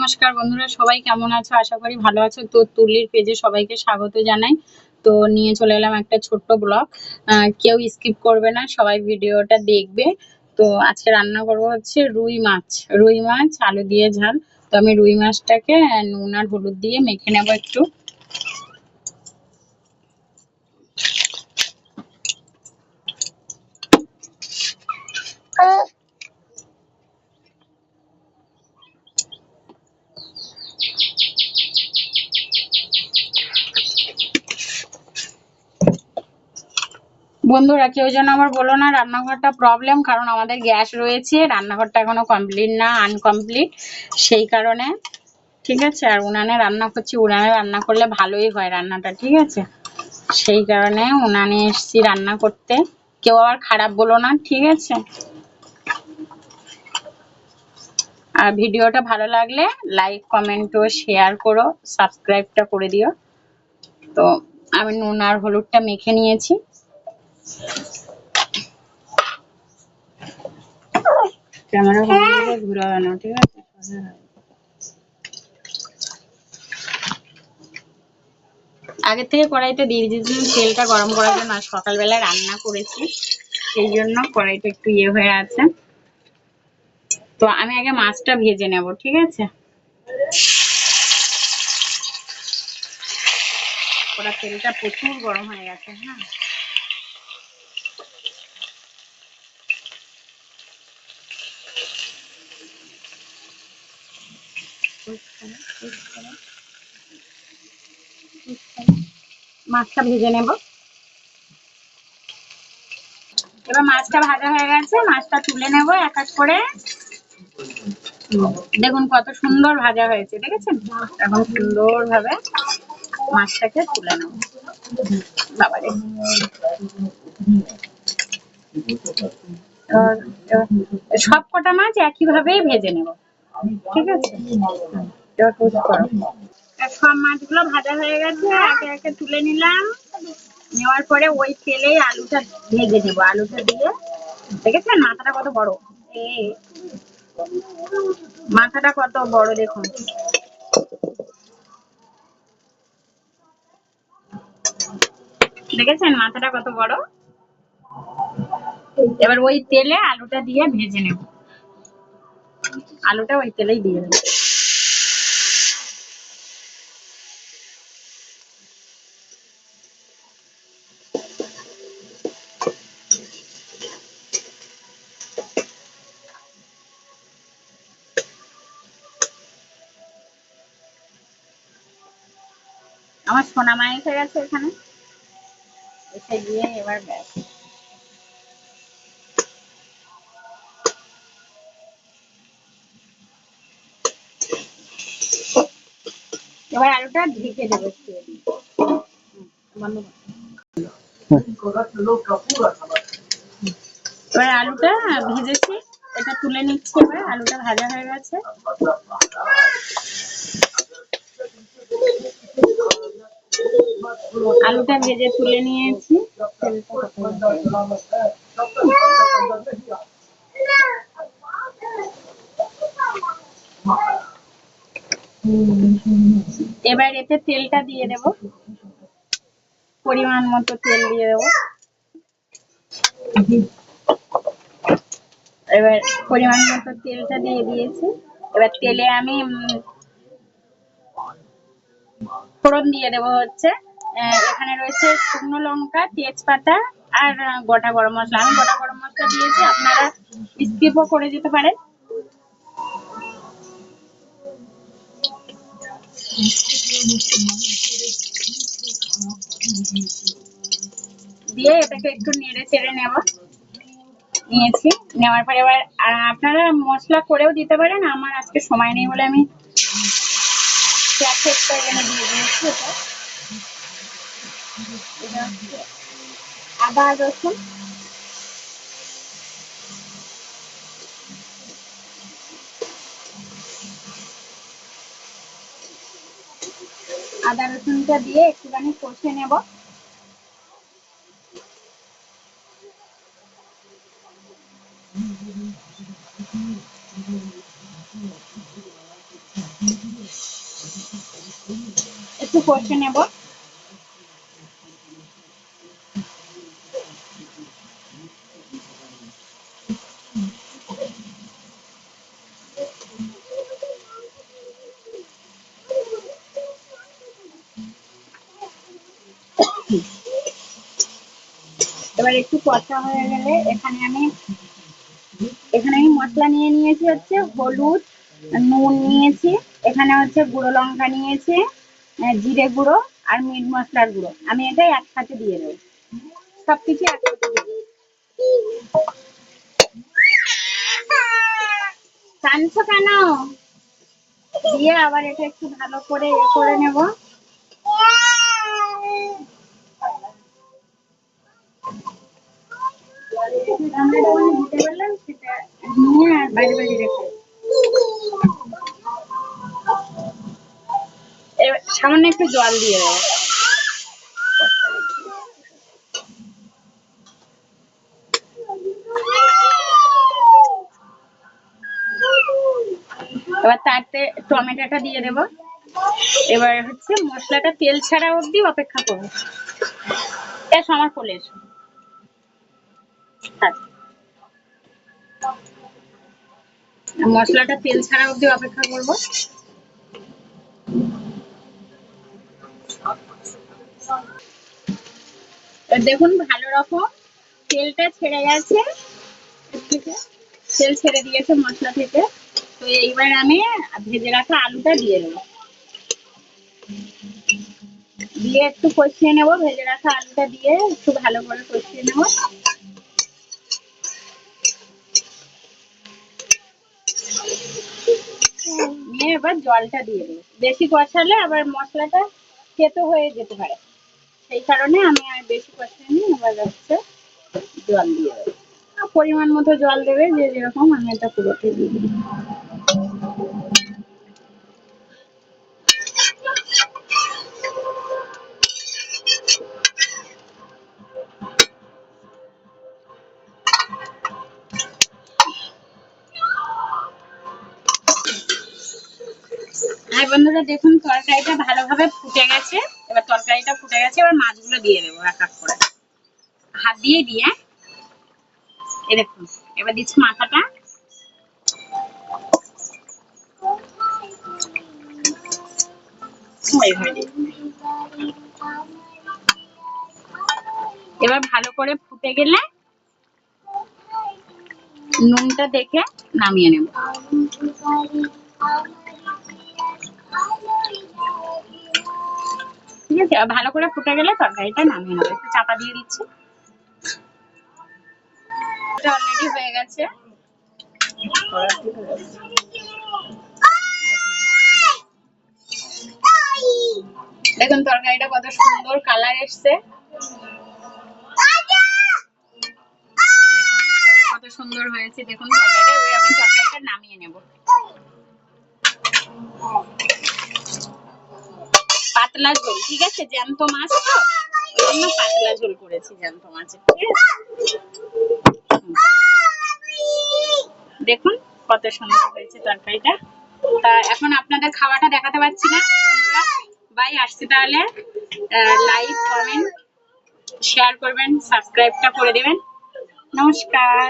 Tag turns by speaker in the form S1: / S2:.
S1: নমস্কার বন্ধুরা, সবাই কেমন আছো? আশা করি ভালো আছো। তো তুলির পেজে সবাইকে স্বাগত জানাই। তো নিয়ে চলে এলাম একটা ছোট্ট ব্লগ। কেউ স্কিপ করবে না, সবাই ভিডিওটা দেখবে। তো আজকে রান্না করবো হচ্ছে রুই মাছ আলু দিয়ে ঝাল। তো আমি রুই মাছটাকে নুন আর হলুদ দিয়ে মেখে নেবো একটু। বন্ধুরা, কেউ যেন আমার বলো না রান্নাঘরটা প্রবলেম, কারণ আমাদের গ্যাস রয়েছে, রান্নাঘরটা এখনো কমপ্লিট না, আনকমপ্লিট। সেই কারণে ঠিক আছে। আর উনানে রান্না করছি, উনানে রান্না করলে ভালোই হয় রান্নাটা, ঠিক আছে। সেই কারণে উনানে এসছি রান্না করতে। কেউ আবার খারাপ বলো না, ঠিক আছে। আর ভিডিওটা ভালো লাগলে লাইক কমেন্ট ও শেয়ার করো, সাবস্ক্রাইবটা করে দিও। তো আমি নুন আর হলুদটা মেখে নিয়েছি। ক্যামেরা ঘুরাবে না, ঠিক আছে। আগে থেকে কড়াইতে দিয়ে দিয়েছিলাম তেলটা গরম করার জন্য। আর সকালবেলা রান্না করেছি, সেই জন্য কড়াইটা একটু ইয়ে হয়ে আছে। তো আমি আগে মাছটা ভেজে নেব, ঠিক আছে। ওরা তেলটা প্রচুর গরম হয়ে গেছে। হ্যাঁ, মাছটা ভেজে নেব। এবার মাছটা ভাজা হয়ে গেছে, মাছটা তুলে নেব এক এক করে। দেখুন কত সুন্দর ভাজা হয়েছে, দেখেছেন। এখন সুন্দর ভাবে মাছটাকে তুলে নেব। বাবারে, সব কটা মাছ একই ভাবেই ভেজে নেব, ঠিক আছে। সব মাছগুলো ভাজা হয়ে গেছে, একে একে তুলে নিলাম। নেওয়ার পরে ওই তেলেই আলুটা ভেজে নেবো। আলুটা দিয়ে, দেখেছেন মাথাটা কত বড়, মাথাটা কত বড় দেখুন। দেখেছেন মাথাটা কত বড়। এবার ওই তেলে আলুটা দিয়ে ভেজে নেব। আলুটা ওই তেলেই দিয়ে দেবো। আমার সোনা মা এসে গেছে এখানে, এসে গিয়ে এবার ব্যাস। এবার আলুটা ঢেকে দেবো। এবার আলুটা ভেজেছি, এটা তুলে নিচ্ছি। এবার আলুটা ভাজা হয়ে গেছে। আলুটা ভেজে তুলে নিয়েছি। এবার এতে তেলটা দিয়ে দেব, পরিমাণ মতো তেল দিয়ে দেবো। এবার পরিমাণ মতো তেলটা দিয়ে দিয়েছি। এবার তেলে আমি ফোড়ন দিয়ে দেবো হচ্ছে। এখানে রয়েছে শুকনো লঙ্কা, তেজপাতা আর গোটা গরম মশলা। আমি গোটা গরম মশলা দিয়েছি, আপনারা স্কিপও করে যেতে পারেন। দিয়ে এটাকে একটু নেড়ে চেড়ে নিয়েছি। নেওয়ার পরে এবার আপনারা মশলা করেও দিতে পারেন। আমার আজকে সময় নেই বলে আমি প্যাকেটটা এখানে দিয়ে দিয়েছি। এটা আদা রসুন, আদা রসুনটা দিয়ে একটুখানি কষে নেব। একটু কষে নেব। এবার একটু কষা হয়ে গেলে এখানে আমি মশলা নিয়ে নিয়েছি, হচ্ছে হলুদ, নুন নিয়েছি, এখানে হচ্ছে গুঁড়ো লঙ্কা নিয়েছি, জিরে গুঁড়ো আর মিট মশলার গুঁড়ো। আমি এটা একসাথে দিয়ে দেবো, সবকিছু একসাথে দিয়ে দেবো। কাঁদছো কেন? দিয়ে আবার এটা একটু ভালো করে করে নেব। দিতে পারলাম সেটা নিয়ে আর বাইরে বাইরে রেখে সামান্য একটু জল দিয়ে দেবো। এবার তাতে টমেটোটা দিয়ে দেবো। এবার হচ্ছে মশলাটা তেল ছাড়া অবধি অপেক্ষা করবো। এসো আমার কোলে এসো। মশলাটা তেল ছাড়া অবধি অপেক্ষা করবো। দেখুন ভালো রকম তেলটা ছেড়ে গেছে, তেল ছেড়ে দিয়েছে মশলা থেকে। তো এইবার আমি ভেজে রাখা আলুটা দিয়ে দেবো, দিয়ে একটু কষিয়ে নেবো। ভেজে রাখা আলুটা দিয়ে একটু ভালো করে কষিয়ে নেবো। নিয়ে এবার জলটা দিয়ে দেবো। বেশি কষালে আবার মশলাটা তেতো হয়ে যেতে পারে, সেই কারণে আমি আর বেশি কষিয়ে নিই। এবার হচ্ছে জল দিয়ে দেবো, পরিমাণ মতো জল দেবে যে যেরকম। আমি এটা পুরোটাই দিয়ে দিই। আর বন্ধুরা দেখুন তরকারিটা ভালোভাবে ফুটে গেছে। এবার তরকারিটা ফুটে গেছে, এবার মাছগুলো দিয়ে দেবো এক এক করে, হাত দিয়ে দিয়ে। এই দেখুন এবার দিচ্ছি মাথাটা। এবার ভালো করে ফুটে গেলে নুনটা দেখে নামিয়ে নেব। ঠিক আছে, ভালো করে ফুটে গেলে তরকারিটা নামিয়ে নেবো। একটু চাপা দিয়ে দিচ্ছি। এটা অলরেডি হয়ে গেছে। দেখুন তরকারিটা কত সুন্দর কালার এসছে, কত সুন্দর হয়েছে। দেখুন তরকারিটা, আমি তরকারিটা নামিয়ে নেব। পাতলা ঝোল, ঠিক আছে, জ্যান্ত মাছ তো ওই জন্য পাতলা ঝোল করেছি জ্যান্ত মাছের। ঠিক আছে, দেখুন কত সুন্দর হয়েছে তরকারিটা। তা এখন আপনাদের খাওয়াটা দেখাতে পারছি না বন্ধুরা। বাই, আসছি তাহলে। লাইক, কমেন্ট, শেয়ার করবেন, সাবস্ক্রাইবটা করে দেবেন। নমস্কার।